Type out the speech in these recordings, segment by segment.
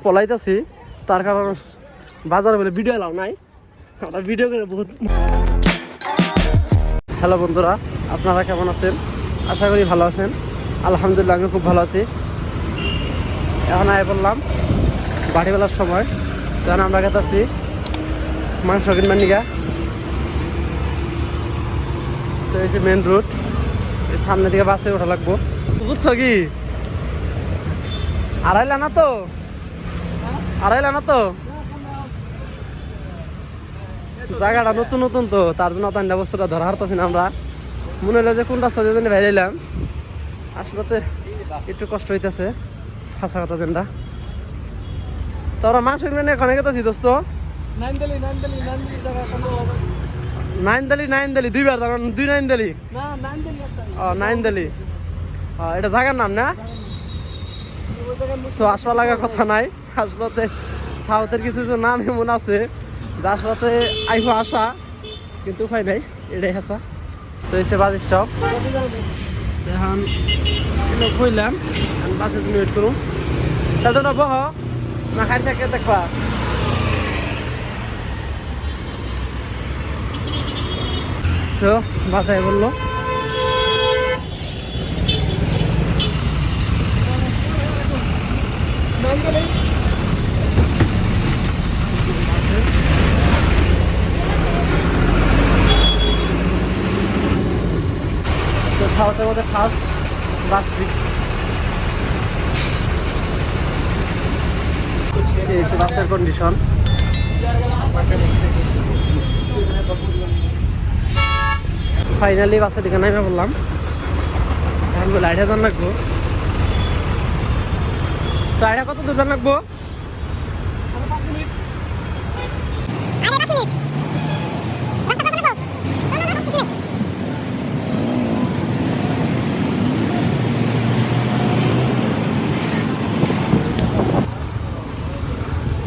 পলাইতেছি তার কারণ বাজারে বলে ভিডিও এলাও নাই, আমরা ভিডিও করে বহুত। হ্যালো বন্ধুরা, আপনারা কেমন আছেন? আশা করি ভালো আছেন। আলহামদুলিল্লাহ আমি খুব ভালো আছি। এখন আয় বললাম বাড়িবেলার সময়, তখন আমরা গেতেছি মাংস কিনবার নিগা। তো এই যে মেন রোড, এই সামনে দিকে বাসে ওঠা লাগবো, বুঝছো কি? আড়াইলা না তো, আড়াইলা না তো, জায়গাটা নতুন নতুন তো, তার জন্য তান্ডা বস্তুটা ধরা হারতেছি না। আমরা মনে হলো যে কোন রাস্তা দিয়ে বাইরেলাম, আসলে একটু কষ্ট হইতেছে, ফাঁসা কথা যেটা। তো আমরা মাংস কিনে এখানে গেতেছি দোস্ত। নাইনদালি দুইবার, তার দুই নাইনদালি। ও নাইনদালি, এটা জায়গার নাম না? তো আসবা লাগার কথা নাই, আসলে সাউথের কিছু কিছু নাম এমন আছে যার সাথে আইব আসা, কিন্তু উপায় নাই, এটাই হাসা। তো এসে বাস স্টপ, এখন কইলাম বাসে তুমি ওয়েট করুন, তার জন্য বহ না খাই থাকে দেখবা। তো বাসায় বললো তো সাউথের মধ্যে ফার্স্ট বাস ট্রিপ। এই বাসের কন্ডিশন, ফাইনালি বাসের দিকে নামে বললাম। এখন বলে আইডিয়া জান লাগবো, তো আইডিয়া কত দূর জান লাগবো?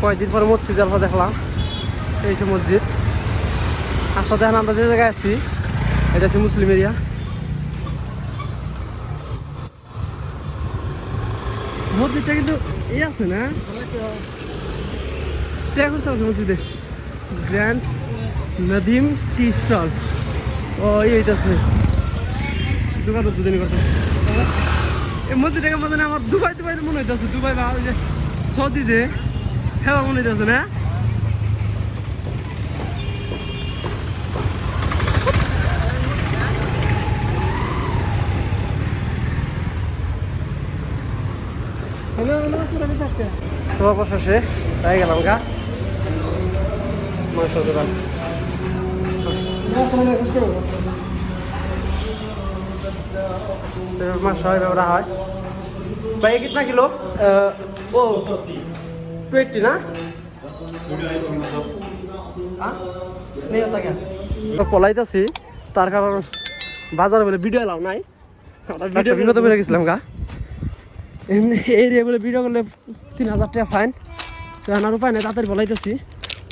কয়েকদিন পরে মসজিদ আলফা দেখলাম, এই যে মসজিদ। আসলে দেখেন আমরা যে জায়গায় আছি এটা হচ্ছে মুসলিম এরিয়া। মসজিদটা কিন্তু এই আছে না, মসজিদে গ্র্যান্ড নদীম টি স্টল। ও এইটাছে দোকান দুদিনই করতেছে। এই মসজিদটাকে মনে আমার দুবাই মনে হইতেছে, দুবাই বা ওই যে সৌদি যে হ্যাঁ মনে হইতেছে না। তো অবশেষে তাই গেলাম গা মাংস দোকান। মাংস হয় ব্যবহার হয় ভাই, কিतना কিলো? ও 20 না? পলাইতেছি তার কারণ বাজারে বলে ভিডিও এলাও নাই, ভিডিও বিপদে বেড়ে গেছিলাম গা। এরিয়া বলে ভিডিও করলে 3000 টাকা ফাইন। সেখানে উপায় নাই, তাড়াতাড়ি বলাইতেছি।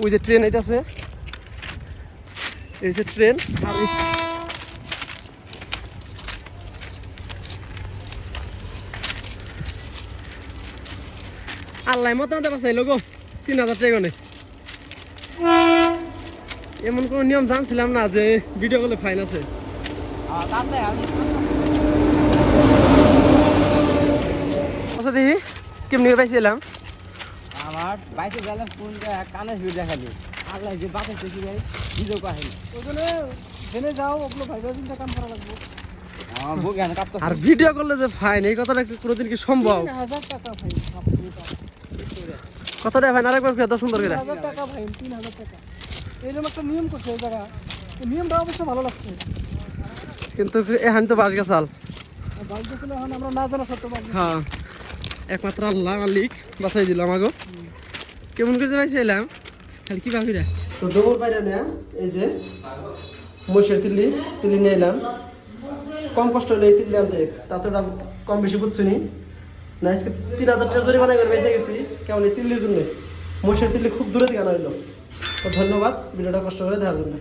ওই যে ট্রেন আইতেছে, এই যে ট্রেন। আর আল্লাহ মতামত বাঁচাইল গো 3000 টাকা গনে। এমন কোনো নিয়ম জানছিলাম না যে ভিডিও করলে ফাইন আছে। দেখি কেমনি পাইছিলাম আমার বাইকে গেলাম, ফোন কানে দেখালি আল্লাহ যে বাসে দেখি যাই ভিডিও কাহিনী ওখানে জেনে যাও, ওগুলো ভাইবা চিন্তা কাম করা লাগবে। আমার বুক এখানে কাঁপতেছে। আর ভিডিও করলে যে ফাইন, এই কথাটা কোনোদিন কি সম্ভব? 3000 টাকা ফাইন। কত টাকা ফাইন? আরেকবার এত সুন্দর করে 3000 টাকা ফাইন, 3000 টাকা। এইরকম একটা নিয়ম করছে এই জায়গা, এই নিয়মটা অবশ্য ভালো লাগছে। কিন্তু এখন তো বাস গেছাল, বাস গেছিল, এখন আমরা না জানা সত্য বাস। হ্যাঁ, একমাত্র আল্লাহ মালিক বাঁচাই দিল আমাকে। কেমন করে পাইছিলাম খালি কি বাকিরা। তো দৌড় বাইরে না, এই যে মহিষের তিল্লি নিয়ে এলাম। কম কষ্ট হলে এই তিল্লি আনতে, তাতে ওটা কম বেশি বুঝছিনি না। আজকে 3000 টাকা জরিমানা করে বেঁচে গেছি কেমন এই তিল্লির জন্য। মহিষের তিল্লি খুব দূরে থেকে আনা হইলো। তো ধন্যবাদ ভিডিওটা কষ্ট করে দেখার জন্য।